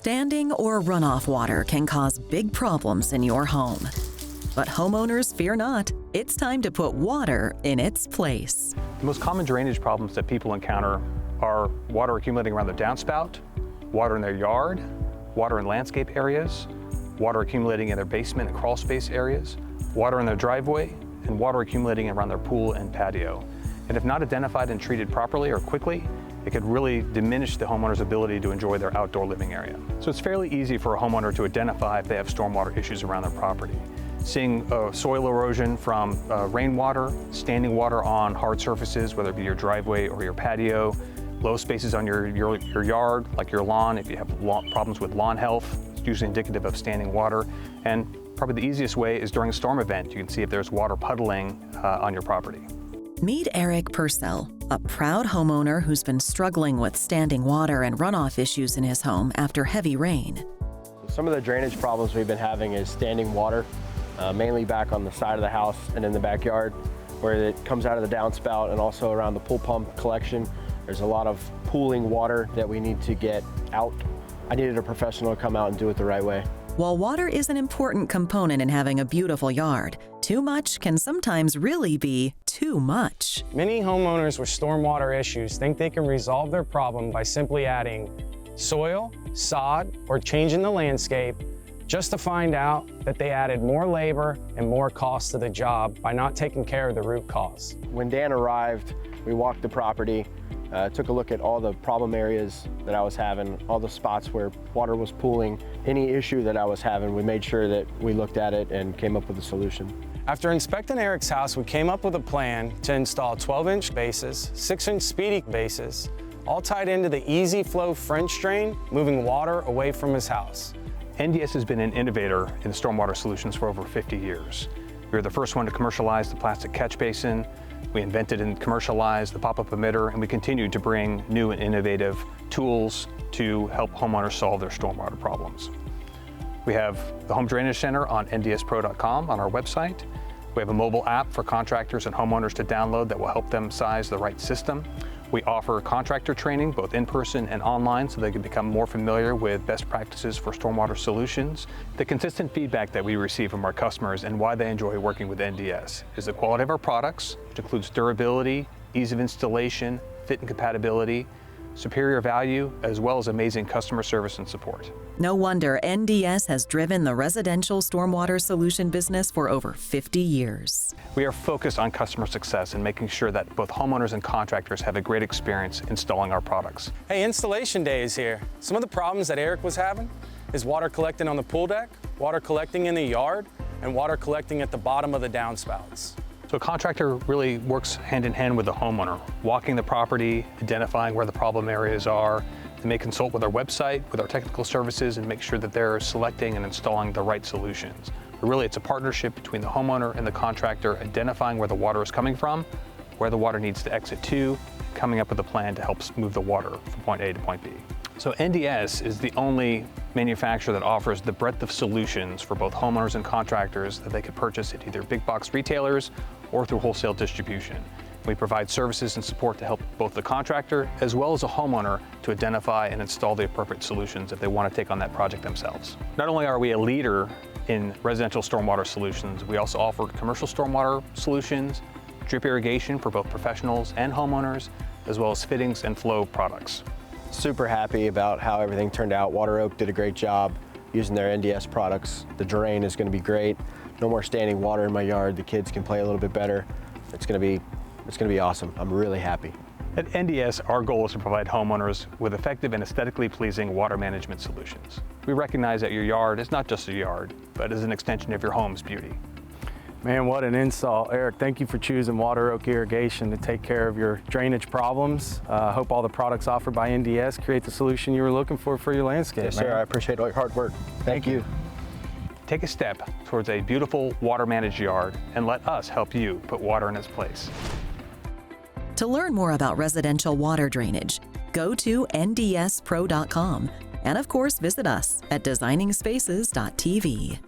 Standing or runoff water can cause big problems in your home. But homeowners, fear not. It's time to put water in its place. The most common drainage problems that people encounter are water accumulating around their downspout, water in their yard, water in landscape areas, water accumulating in their basement and crawl space areas, water in their driveway, and water accumulating around their pool and patio. And if not identified and treated properly or quickly, it could really diminish the homeowner's ability to enjoy their outdoor living area. So it's fairly easy for a homeowner to identify if they have stormwater issues around their property. Seeing soil erosion from rainwater, standing water on hard surfaces, whether it be your driveway or your patio, low spaces on your yard, like your lawn. If you have problems with lawn health, it's usually indicative of standing water. And probably the easiest way is during a storm event. You can see if there's water puddling on your property. Meet Eric Purcell, a proud homeowner who's been struggling with standing water and runoff issues in his home after heavy rain. Some of the drainage problems we've been having is standing water, mainly back on the side of the house and in the backyard, where it comes out of the downspout and also around the pool pump collection. There's a lot of pooling water that we need to get out. I needed a professional to come out and do it the right way. While water is an important component in having a beautiful yard, too much can sometimes really be too much. Many homeowners with stormwater issues think they can resolve their problem by simply adding soil, sod, or changing the landscape, just to find out that they added more labor and more cost to the job by not taking care of the root cause. When Dan arrived, we walked the property, took a look at all the problem areas that I was having, all the spots where water was pooling, any issue that I was having. We made sure that we looked at it and came up with a solution. After inspecting Eric's house, we came up with a plan to install 12-inch bases, 6-inch speedy bases, all tied into the easy flow French drain, moving water away from his house. NDS has been an innovator in stormwater solutions for over 50 years. We were the first one to commercialize the plastic catch basin. We invented and commercialized the pop-up emitter, and we continue to bring new and innovative tools to help homeowners solve their stormwater problems. We have the Home Drainage Center on ndspro.com on our website. We have a mobile app for contractors and homeowners to download that will help them size the right system. We offer contractor training, both in person and online, so they can become more familiar with best practices for stormwater solutions. The consistent feedback that we receive from our customers and why they enjoy working with NDS is the quality of our products, which includes durability, ease of installation, fit and compatibility, superior value, as well as amazing customer service and support. No wonder NDS has driven the residential stormwater solution business for over 50 years. We are focused on customer success and making sure that both homeowners and contractors have a great experience installing our products. Hey, installation day is here. Some of the problems that Eric was having is water collecting on the pool deck, water collecting in the yard, and water collecting at the bottom of the downspouts. So a contractor really works hand in hand with the homeowner, walking the property, identifying where the problem areas are. They may consult with our website, with our technical services, and make sure that they're selecting and installing the right solutions. But really, it's a partnership between the homeowner and the contractor, identifying where the water is coming from, where the water needs to exit to, coming up with a plan to help move the water from point A to point B. So NDS is the only manufacturer that offers the breadth of solutions for both homeowners and contractors that they could purchase at either big box retailers or through wholesale distribution. We provide services and support to help both the contractor as well as a homeowner to identify and install the appropriate solutions if they want to take on that project themselves. Not only are we a leader in residential stormwater solutions, we also offer commercial stormwater solutions, drip irrigation for both professionals and homeowners, as well as fittings and flow products. Super happy about how everything turned out. Water Oak did a great job using their NDS products. The drain is going to be great. No more standing water in my yard. The kids can play a little bit better. It's going to be awesome. I'm really happy. At NDS, our goal is to provide homeowners with effective and aesthetically pleasing water management solutions. We recognize that your yard is not just a yard, but is an extension of your home's beauty. Man, what an install. Eric, thank you for choosing Water Oak Irrigation to take care of your drainage problems. I hope all the products offered by NDS create the solution you were looking for your landscape. Yes, sir. I appreciate all your hard work. Thank you. Take a step towards a beautiful water-managed yard and let us help you put water in its place. To learn more about residential water drainage, go to ndspro.com and of course visit us at designingspaces.tv.